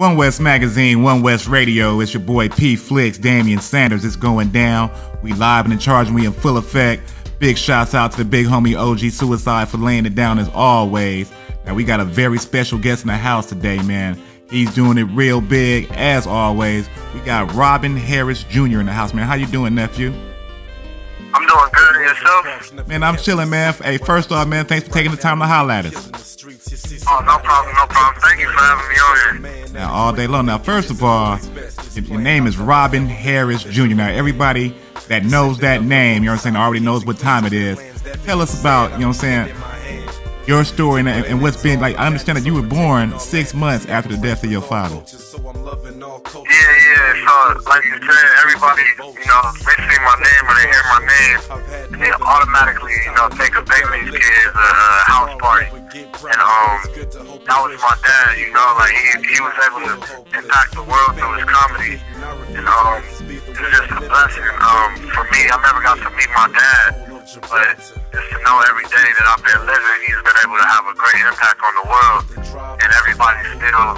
OneWest Magazine, OneWest Radio. It's your boy P Flicks, Damian Sanders. It's going down. We live and in charge and we in full effect. Big shouts out to the big homie OG Suicide for laying it down as always. Now we got a very special guest in the house today, man. He's doing it real big as always. We got Robin Harris Jr. in the house, man. How you doing, nephew? I'm doing good. And yourself? Man, I'm chilling, man. Hey, first off, man, thanks for taking the time to holler at us. Oh, no problem, no problem. Thank you for having me on here. Now, all day long. Now, first of all, your name is Robin Harris Jr. Now, everybody that knows that name, you know what I'm saying, already knows what time it is. Tell us about, you know what I'm saying, your story and what's been like. I understand that you were born 6 months after the death of your father. Yeah. So, like you said, everybody, you know, they see my name or they hear my name, and they automatically, you know, think of Baby's Kids a house party. And that was my dad. You know, like he was able to impact the world through his comedy, and it's just a blessing. For me, I never got to meet my dad, but just to know every day that I've been living, he's been able to have a great impact on the world, and everybody still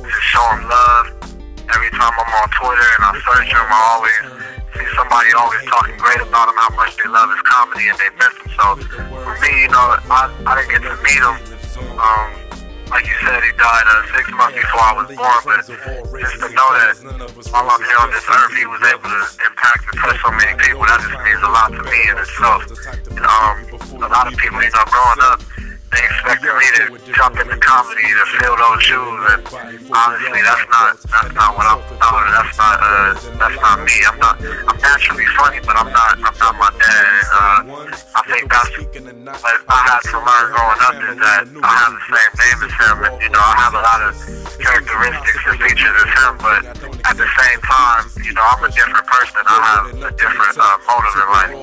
just show him love. Every time I'm on Twitter and I search him, I always see somebody always talking great about him, how much they love his comedy and they miss him. So for me, you know, I didn't get to meet him. Like you said, he died 6 months before I was born, but just to know that while I'm here on this earth, he was able to impact and touch so many people, that just means a lot to me in itself. And a lot of people, you know, growing up, they expected me to jump into comedy, to fill those shoes, and honestly, that's not what I'm about. That's not me. I'm naturally funny, but I'm not my dad. And I think that's what I had to learn growing up, is that I have the same name as him, and you know, I have a lot of characteristics and features as him, but at the same time, you know, I'm a different person. I have a different motive in life.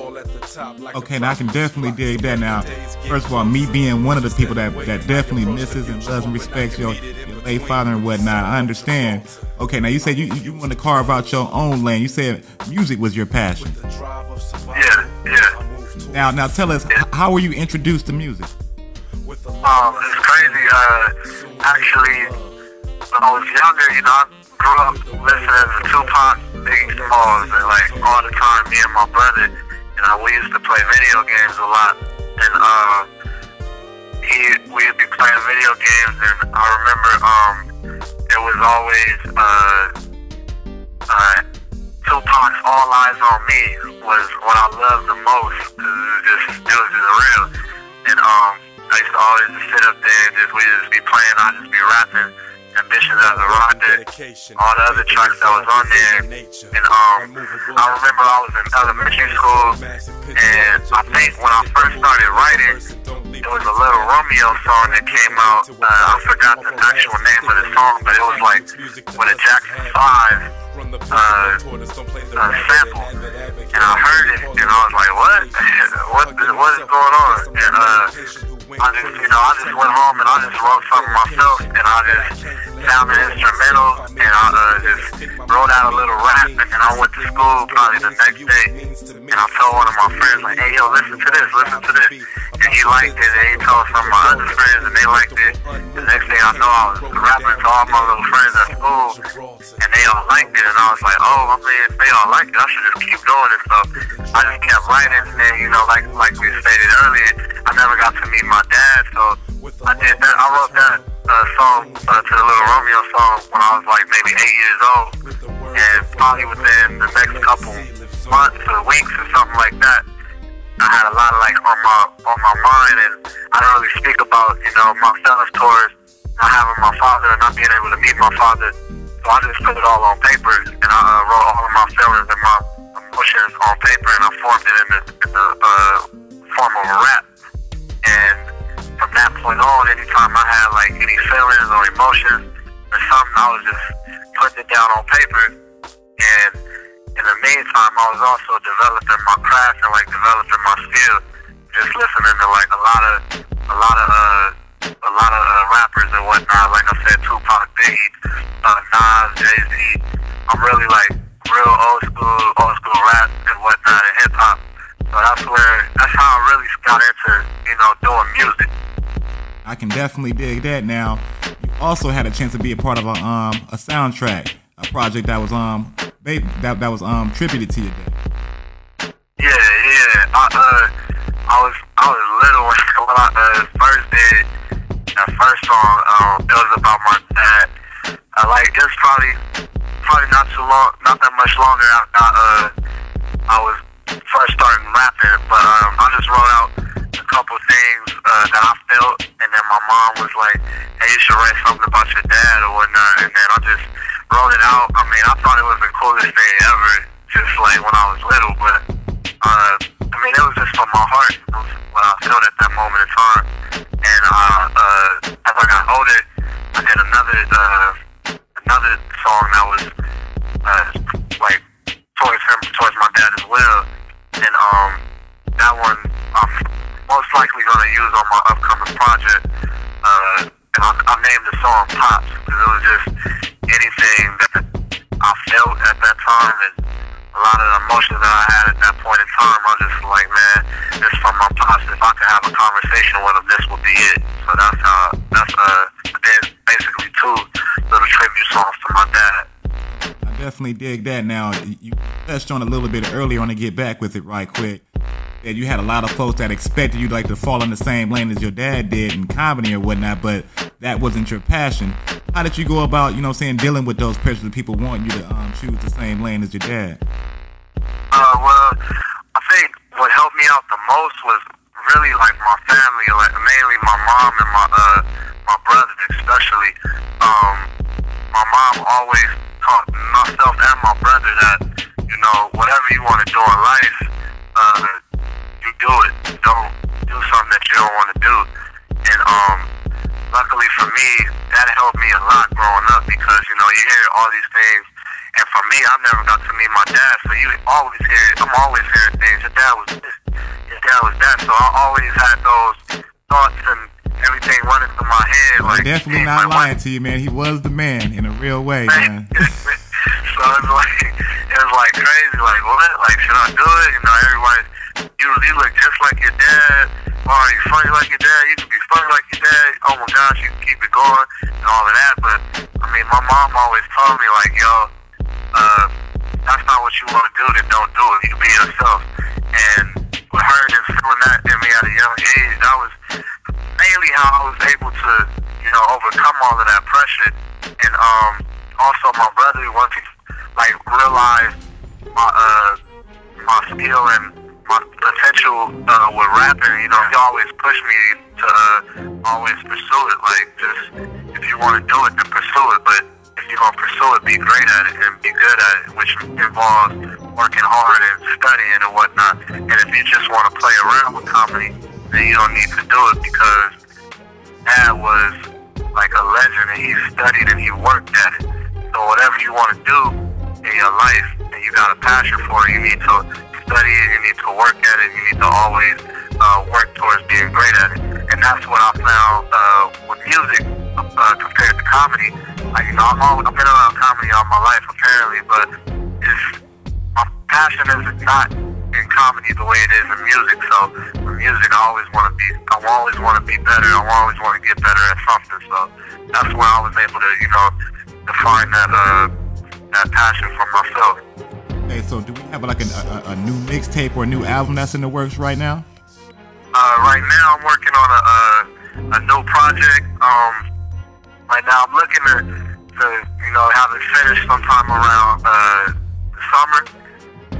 Okay, now I can definitely dig that. Now, first of all, me being one of the people that definitely misses and loves and respects your late father and whatnot, I understand. Okay, now you said you want to carve out your own lane. You said music was your passion. Yeah. Now tell us, how were you introduced to music? It's crazy. Actually, when I was younger, you know, I grew up listening to Tupac, Biggie Smalls, and like all the time, me and my brother, we used to play video games a lot, and we'd be playing video games, and I remember it was always Tupac's "All Eyes on Me" was what I loved the most, because it was just real, and I used to always just sit up there and we'd just be playing, I'd just be rapping Ambitions as a Rocket, all the other tracks that was on there, and I remember I was in elementary school, and I think when I first started writing, it was a Little Romeo song that came out. I forgot the actual name of the song, but it was like with a Jackson 5 sample, and I heard it, and I was like, what is going on? And I just went home and I just wrote something myself, and I just found an instrumental, and I just wrote out a little rap, and then I went to school probably the next day, and I told one of my friends, like, hey, yo, listen to this, and he liked it, and he told some of my other friends, and they liked it. The next thing I know, I was rapping to all my little friends at school, and they all liked it, and I was like, oh, I mean, if they all liked it, I should just keep doing it. So I just kept writing, and then, you know, like we stated earlier, I never got to meet my dad, so I did that. I wrote that song to the Little Romeo song when I was like maybe 8 years old, and probably within the next couple months or weeks or something like that, I had a lot of like on my mind, and I don't really speak about, you know, my feelings towards not having my father and not being able to meet my father. So I just put it all on paper, and I wrote all of my feelings and my emotions on paper, and I formed it in the form of a rap. And from that point on, anytime I had like any feelings or emotions or something, I was just putting it down on paper. And in the meantime, I was also developing my craft and like developing my skill, just listening to like a lot of rappers and whatnot. Like I said, Tupac, Biggie, Nas, Jay-Z. I'm really like real old school rap and whatnot, and hip hop. So that's how I really got into, you know, doing music. I can definitely dig that. Now, you also had a chance to be a part of a soundtrack, a project that was that was tributed to your dad. Yeah. I was little when I first did that first song. It was about my dad. It was probably not too long, not that much longer after I was first starting rapping, but I just wrote out a couple things that I felt, and then my mom was like, "Hey, you should write something about your dad or whatnot," and then I just wrote it out. I mean, I thought it was the coolest thing ever, just like when I was little, but I mean, it was just from my heart. It was what I felt at that moment in time, and as I got older, I did another song that was like towards my dad as well, and that one I'm most likely gonna use on my upcoming project, and I named the song Pops because it was just anything that I felt at that time, and a lot of the emotions that I had at that point in time. I was just like, man, this is from my pops. If I could have a conversation with him, this would be it. So there's basically two little tribute songs to my dad. I definitely dig that. Now, you touched on a little bit earlier on to get back with it right quick. That you had a lot of folks that expected you to fall in the same lane as your dad did in comedy or whatnot, but that wasn't your passion. How did you go about, dealing with those pressures of people wanting you to choose the same lane as your dad? Well, I think what helped me out the most was really like my family, like mainly my mom and my brother especially. My mom always taught myself and my brother that, whatever you want to do in life, you do it. Don't do something that you don't want to do. And luckily for me, that helped me a lot growing up because, you hear all these things. And for me, I never got to meet my dad, so I'm always hearing things. Your dad was this, your dad was that. So I always had those thoughts and everything running through my head. Well, like, definitely not lying to you, man. He was the man in a real way, man. So it was like crazy. Like, what? Like, should I do it? Everybody, you look just like your dad. Or you funny like your dad. You can be funny like your dad. Oh my gosh, you can keep it going and all of that. But I mean, my mom always told me like, yo, that's not what you want to do, then don't do it. You be yourself. And with her and feeling that in me at a young age, that was mainly how I was able to, overcome all of that pressure. And also my brother, once he realized my skill and my potential with rapping, he always pushed me to always pursue it. Like, just if you want to do it, then pursue it. But if you're going to pursue it, be great at it and be good at it, which involves working hard and studying and whatnot. And if you just want to play around with comedy, then you don't need to do it because Dad was like a legend and he studied and he worked at it. So whatever you want to do in your life and you got a passion for it, you need to study it, you need to work at it, you need to always work towards being great at it. And that's what I found with music compared to comedy. Like, I've been around comedy all my life apparently, but my passion is not in comedy the way it is in music. So in music, I always want to be better. I always want to get better at something. So that's where I was able to, define that passion for myself. Okay, so do we have a new mixtape or a new album that's in the works right now? Right now, I'm working on a new project. Right now, I'm looking to have it finished sometime around the summer.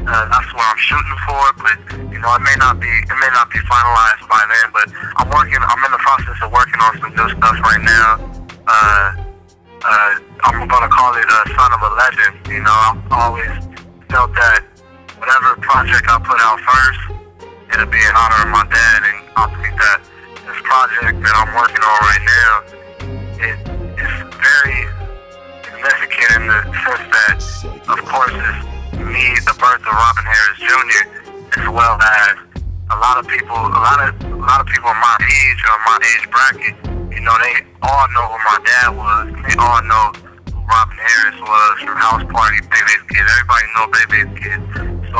That's what I'm shooting for, but it may not be finalized by then. But I'm in the process of working on some new stuff right now. I'm gonna call it Son of a Legend. I've always felt that whatever project I put out first, it'll be in honor of my dad, and I think that this project that I'm working on right now, it's very significant in the sense that, of course, it's me, the birth of Robin Harris Jr., as well as a lot of people in my age or my age bracket. They all know who my dad was. They all know who Robin Harris was from House Party, Baby's Kid. Everybody know Baby's Kid. So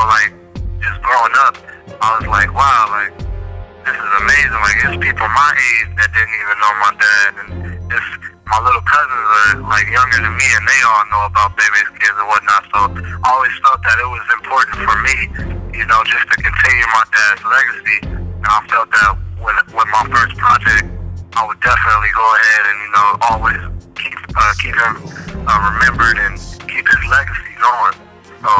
just growing up, I was like, wow, this is amazing. There's people my age that didn't even know my dad, and my little cousins are like younger than me, and they all know about Bebe's Kids and whatnot. So I always felt that it was important for me, you know, just to continue my dad's legacy. And I felt that with my first project, I would definitely go ahead and, you know, always keep him remembered and keep his legacy going. So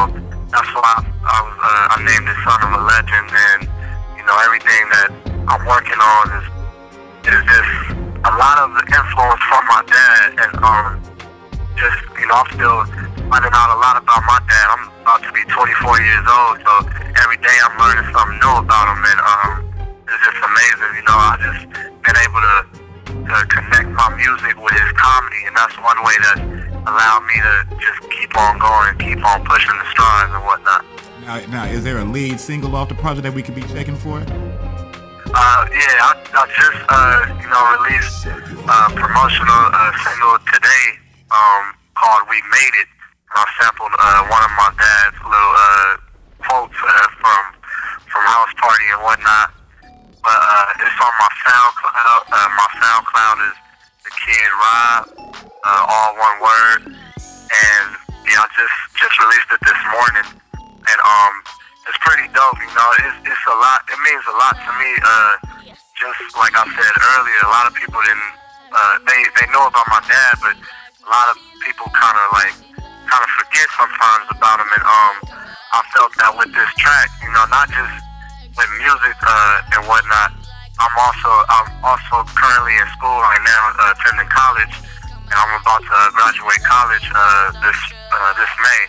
that's why I named it Son of a Legend, and you know, everything that I'm working on is just a lot of the influence from my dad, and just, you know, I'm still finding out a lot about my dad. I'm about to be 24 years old, so every day I'm learning something new about him, and it's just amazing. You know, I just been able to connect my music with his comedy, and that's one way that allowed me to just keep on going, keep on pushing the strides and whatnot. Now, is there a lead single off the project that we could be checking for? Yeah, I just, you know, released a promotional single today called We Made It. And I sampled one of my dad's little quotes from House Party and whatnot. But it's on my SoundCloud. My SoundCloud is The Kid Rob, all one word. And yeah, I just released it this morning. And it's pretty dope, you know. It's a lot. It means a lot to me. Just like I said earlier, a lot of people didn't. They know about my dad, but a lot of people kind of forget sometimes about him. And I felt that with this track, you know, not just with music and whatnot. I'm also currently in school right now, attending college, and I'm about to graduate college this May.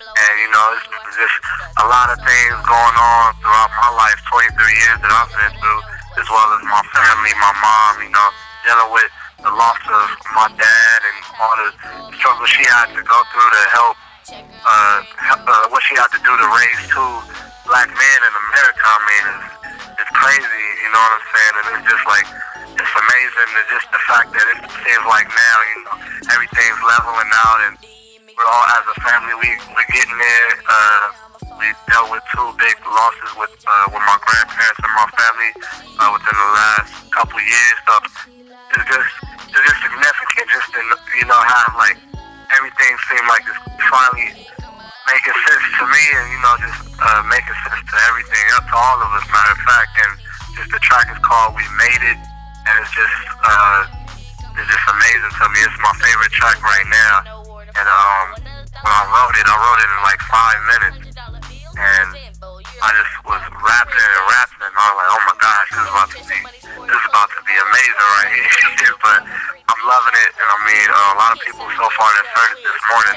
And you know, it's just a lot of things going on throughout my life, 23 years that I've been through, as well as my family, my mom, you know, dealing with the loss of my dad and all the struggles she had to go through to help what she had to do to raise two black men in America. I mean, it's crazy, you know what I'm saying? And it's just like, it's amazing. It's just the fact that it seems like now, you know, everything's leveling out, and we're all, as a family, we're getting there. We dealt with two big losses with my grandparents and my family within the last couple of years. So it's just significant just to, you know, have like everything seem like it's finally making sense to me, and you know, just making sense to everything, up to all of us, matter of fact. And just the track is called We Made It, and it's just amazing to me. It's my favorite track right now. And when I wrote it in like 5 minutes, and I just was rapping, and I was like, oh my gosh, this is about to be amazing right here. But I'm loving it, and I mean, a lot of people so far that heard it this morning,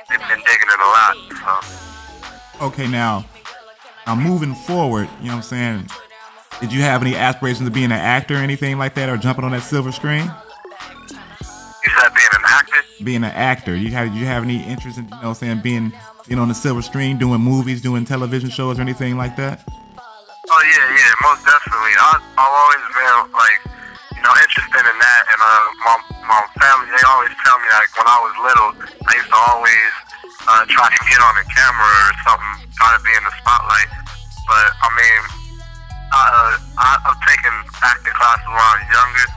they've been digging it a lot. So. Okay, now moving forward, you know what I'm saying? Did you have any aspirations of being an actor or anything like that, or jumping on that silver screen? You said being an actor? Being an actor. Did you have any interest in, you know what I'm saying, being on the silver screen, doing movies, doing television shows, or anything like that? Oh yeah, most definitely. I've always been like, you know, interested in that, and my family, they always tell me like when I was little, I used to always try to get on the camera or something, try to be in the spotlight. But I mean, I've taken acting classes when I was younger,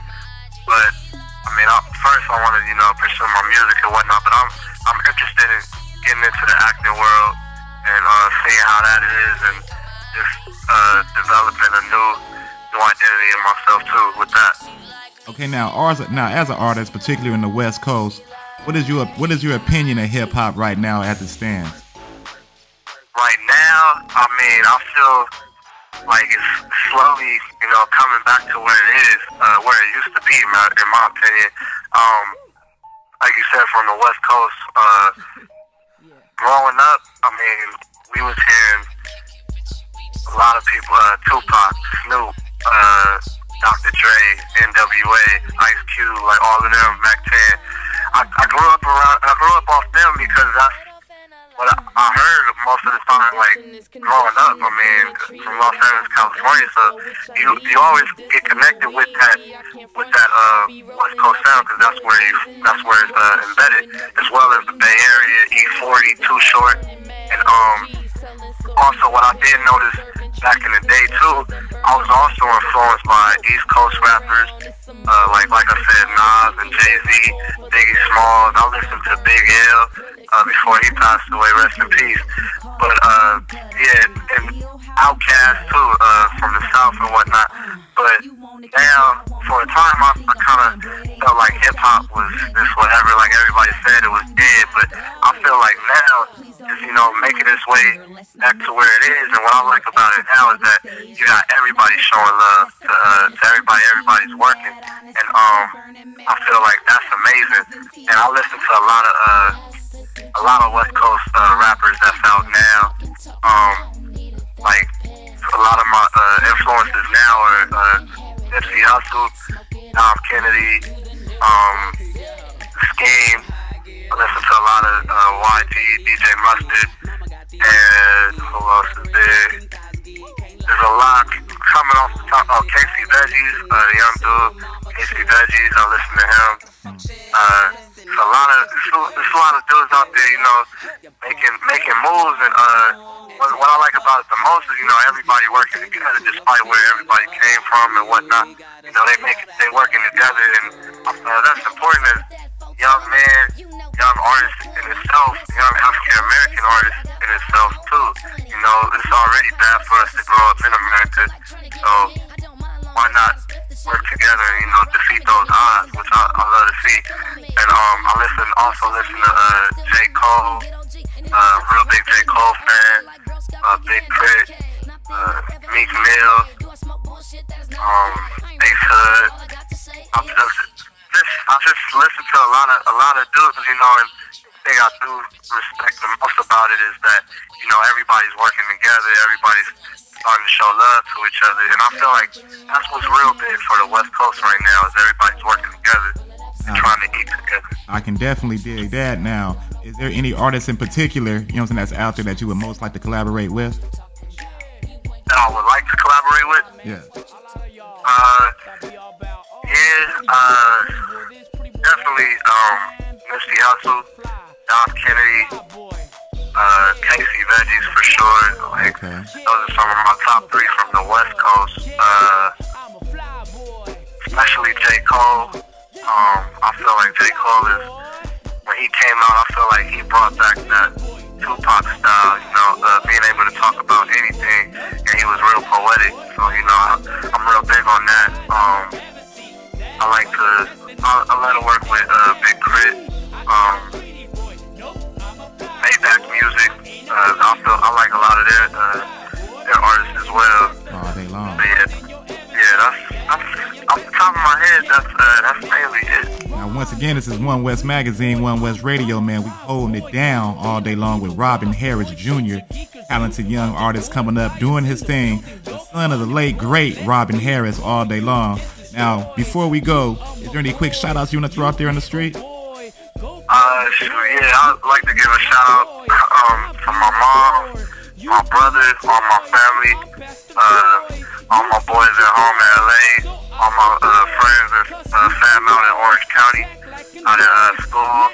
but I mean, first I wanted, you know, pursue my music and whatnot, but I'm interested in getting into the acting world and seeing how that is, and just developing a new identity in myself too with that. Okay, now as an artist, particularly in the West Coast, what is your opinion of hip hop right now as it stands? Right now, I mean, I feel like it's slowly, you know, coming back to where it is, where it used to be, in my opinion. Like you said, from the West Coast, growing up, I mean, we was hearing a lot of people, Tupac, Snoop, Dr. Dre, NWA, Ice Cube, like all of them back then. I grew up off them because that's what I heard most of the time, like growing up. I mean, from Los Angeles, California, so you always get connected with that West Coast sound, because that's where it's embedded, as well as the Bay Area, E40, Too Short, and also what I did notice back in the day too, I was also influenced by East Coast rappers, like I said, Nas and Jay-Z, Biggie Smalls. I listened to Big L before he passed away, rest in peace. But yeah, and Outkast too, from the South and whatnot. But now, for a time, I kind of felt like hip hop was this whatever, like everybody said it was dead. But I feel like now, just making its way back to where it is. And what I like about it now is that you got everybody showing love to everybody. Everybody's working, and I feel like that's amazing. And I listen to a lot of West Coast rappers that's out now. Like a lot of my influences now are Nipsey Hussle, Tom Kennedy, Scheme. I listen to a lot of YG, DJ Mustard, and who else is there? There's a lot coming off the top. Oh, Casey Veggies, the young dude, Casey Veggies. I listen to him. There's a lot of dudes out there, making moves, and what I like about it the most is, everybody working together despite where everybody came from and whatnot. They working together, and that's important as young men, young artists in itself, young African American artists in itself too. It's already bad for us to grow up in America, so why not work together and defeat those odds, which I love to see. And I also listen to J. Cole, real big J. Cole fan, Big Crit, Meek Mill, Ace Hood. I just listen to a lot of dudes, and the thing I do respect the most about it is that everybody's working together, everybody's starting to show love to each other, and I feel like that's what's real big for the West Coast right now, is everybody's working together and trying to eat together. I can definitely dig that. Now, is there any artists in particular, that's out there that you would most like to collaborate with? That I would like to collaborate with? Yeah. Definitely Nipsey Hussle, Tom Kennedy, Casey Veggies for sure. Those are some of my top 3 from the West Coast. Especially J. Cole. I feel like J. Cole when he came out, I feel like he brought back that Tupac style, being able to talk about anything, and he was real poetic. So, I'm real big on that. I let her work with Big Crit, Maybach Music. I like a lot of their artists as well. All day long. That's off the top of my head. That's mainly it. Now, once again, this is OneWest Magazine, OneWest Radio, man. We holding it down all day long with Robin Harris Jr., talented young artist coming up, doing his thing. The son of the late, great Robin Harris, all day long. Now, before we go, is there any quick shout-outs you want to throw out there on the street? Sure, yeah. I'd like to give a shout-out to my mom, my brothers, all my family, all my boys at home in LA, all my friends and fam out in Orange County, out at school,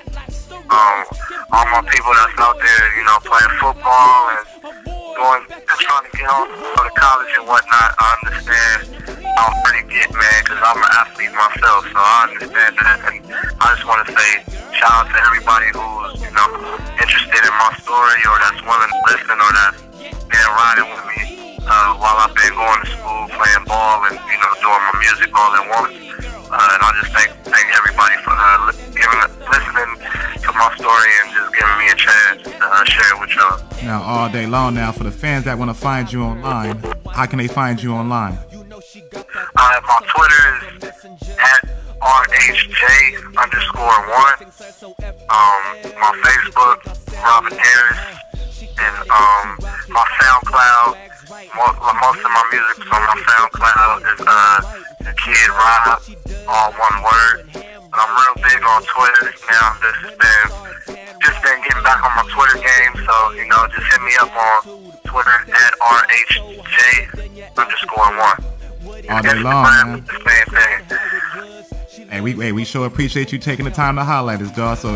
all my people that's out there, playing football and trying to get on to college and whatnot. I understand how pretty get, man, because I'm an athlete myself, so I understand that. And I just want to say shout out to everybody who's, interested in my story, or that's willing to listen, or that's been riding with me while I've been going to school, playing ball, and, doing my music all at once. And I just thank everybody for listening to my story and just giving me a chance to share it with y'all. Now, all day long now, for the fans that want to find you online, how can they find you online? My Twitter is at RHJ_1. My Facebook, Robin Harris. And my SoundCloud, most of my music's on my SoundCloud is The Kid Rob, all one word. And I'm real big on Twitter now. Just been getting back on my Twitter game, so just hit me up on Twitter at RHJ_1. All day long, man. Hey, we sure appreciate you taking the time to highlight us, dog. So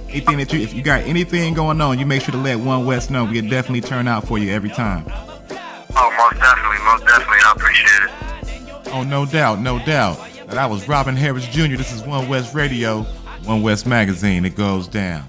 anything that if you got anything going on, you make sure to let OneWest know. We'll definitely turn out for you every time. Oh, most definitely. I appreciate it. Oh, no doubt, no doubt. Now, that was Robin Harris Jr. This is OneWest Radio, OneWest Magazine. It goes down.